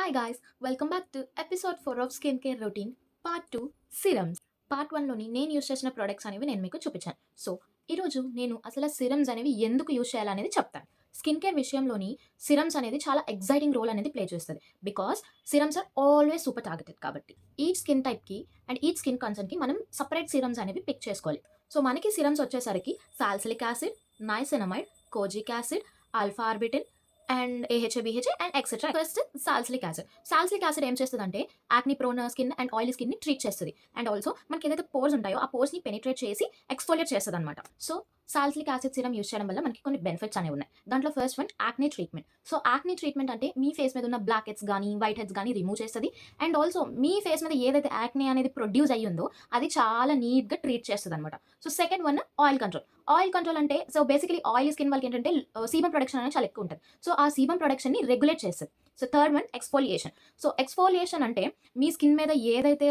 Hi guys, welcome back to episode 4 of skin care routine part 2 serums. Part 1లోని నేను use చేసిన products అనేవి నేను మీకు చూపించాను. సో, ఈరోజు నేను అసలు సిరమ్స్ అనేవి ఎందుకు యూజ్ చేయాలనేది చెప్తాను. స్కిన్ కేర్ విషయంలోని సిరమ్స్ అనేది చాలా ఎక్సైటింగ్ రోల్ అనేది ప్లే చేస్తుంది. Because serums are always super targeted కాబట్టి. ఈచ్ స్కిన్ టైప్‌కి అండ్ ఈచ్ స్కిన్ కన్సర్న్‌కి మనం సెపరేట్ సిరమ్స్ అనేవి పిక్ చేసుకోవాలి. సో, మనకి సిరమ్స్ వచ్చేసరికి salicylic acid, niacinamide, kojic acid, alpha arbutin and AHA, BHA and etcetera. First salicylic acid. Salicylic acid ఏం చేస్తదంటే acne prone skin and oily స్కిన్‌ని ట్రీట్ చేస్తది. అండ్ ఆల్సో మనకి ఏదైతే పోర్స్ ఉంటాయో ఆ పోర్స్‌ని పెనిట్రేట్ చేసి ఎక్స్ఫోలియేట్ చేస్తదనమాట. So, salicylic acid serum use చేయడం వల్ల మనకి కొన్ని బెనిఫిట్స్ అనేవి ఉన్నాయి. దాంట్లో first one acne treatment. So, acne treatment అంటే మీ ఫేస్ మీద ఉన్న బ్లాక్ హెడ్స్ గానీ, వైట్ హెడ్స్ గానీ రిమూవ్ చేస్తది. అండ్ ఆల్సో మీ ఫేస్ మీద ఏదైతే యాక్ని అనేది ప్రొడ్యూస్ అయ్యిందో అది చాలా నీట్‌గా ట్రీట్ చేస్తదనమాట. So, second one oil control. Oil control అంటే బేసికలీ ఆయిలీ స్కిన్ వాళ్ళకేంటంటే సీబమ్ ప్రొడక్షన్ అనేది చాలా ఎక్కువ ఉంటది. సో, ఆ సీబమ్ ప్రొడక్షన్‌ని రెగ్యులేట్ చేస్తది. So, third one exfoliation. So, exfoliation అంటే మీ స్కిన్ మీద ఏదైతే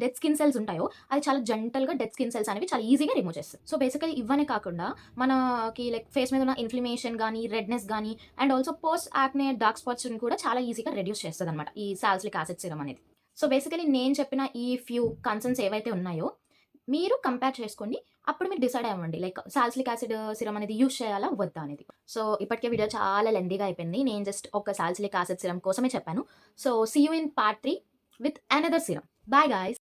డెడ్ స్కిన్ సెల్స్ ఉంటాయో అది చాలా జెంటల్‌గా డెడ్ స్కిన్ సెల్స్ అనేవి చాలా ఈజీగా రిమూవ్ చేస్తది. సో, బేసికల్లీ ఇవనే కాకుండా మనకి లైక్ ఫేస్ మీద ఉన్న ఇన్‌ఫ్లమేషన్ గానీ, రెడ్‌నెస్ గానీ and also post acne dark స్పాట్స్‌ని కూడా చాలా ఈజీగా రెడ్యూస్ చేస్తదనమాట ఈ సాలిసిలిక్ యాసిడ్ సిరమ్ అనేది. సో, బేసికల్లీ నేను చెప్పిన ఈ ఫ్యూ కన్సర్న్స్ ఏవైతే ఉన్నాయో మీరు కంపేర్ చేసుకోండి. అప్పుడు మీరు డిసైడ్ అవ్వండి. లైక్ సాలిసిలిక్ యాసిడ్ సిరమ్ అనేది యూజ్ చేయాలా? వద్దా? అనేది. సో, ఇప్పటికే వీడియో చాలా లెంథీగా అయిపోయింది. నేను జస్ట్ ఒక సాలిసిలిక్ యాసిడ్ సిరమ్ కోసమే చెప్పాను. So, see you in part 3 with another serum. Bye guys.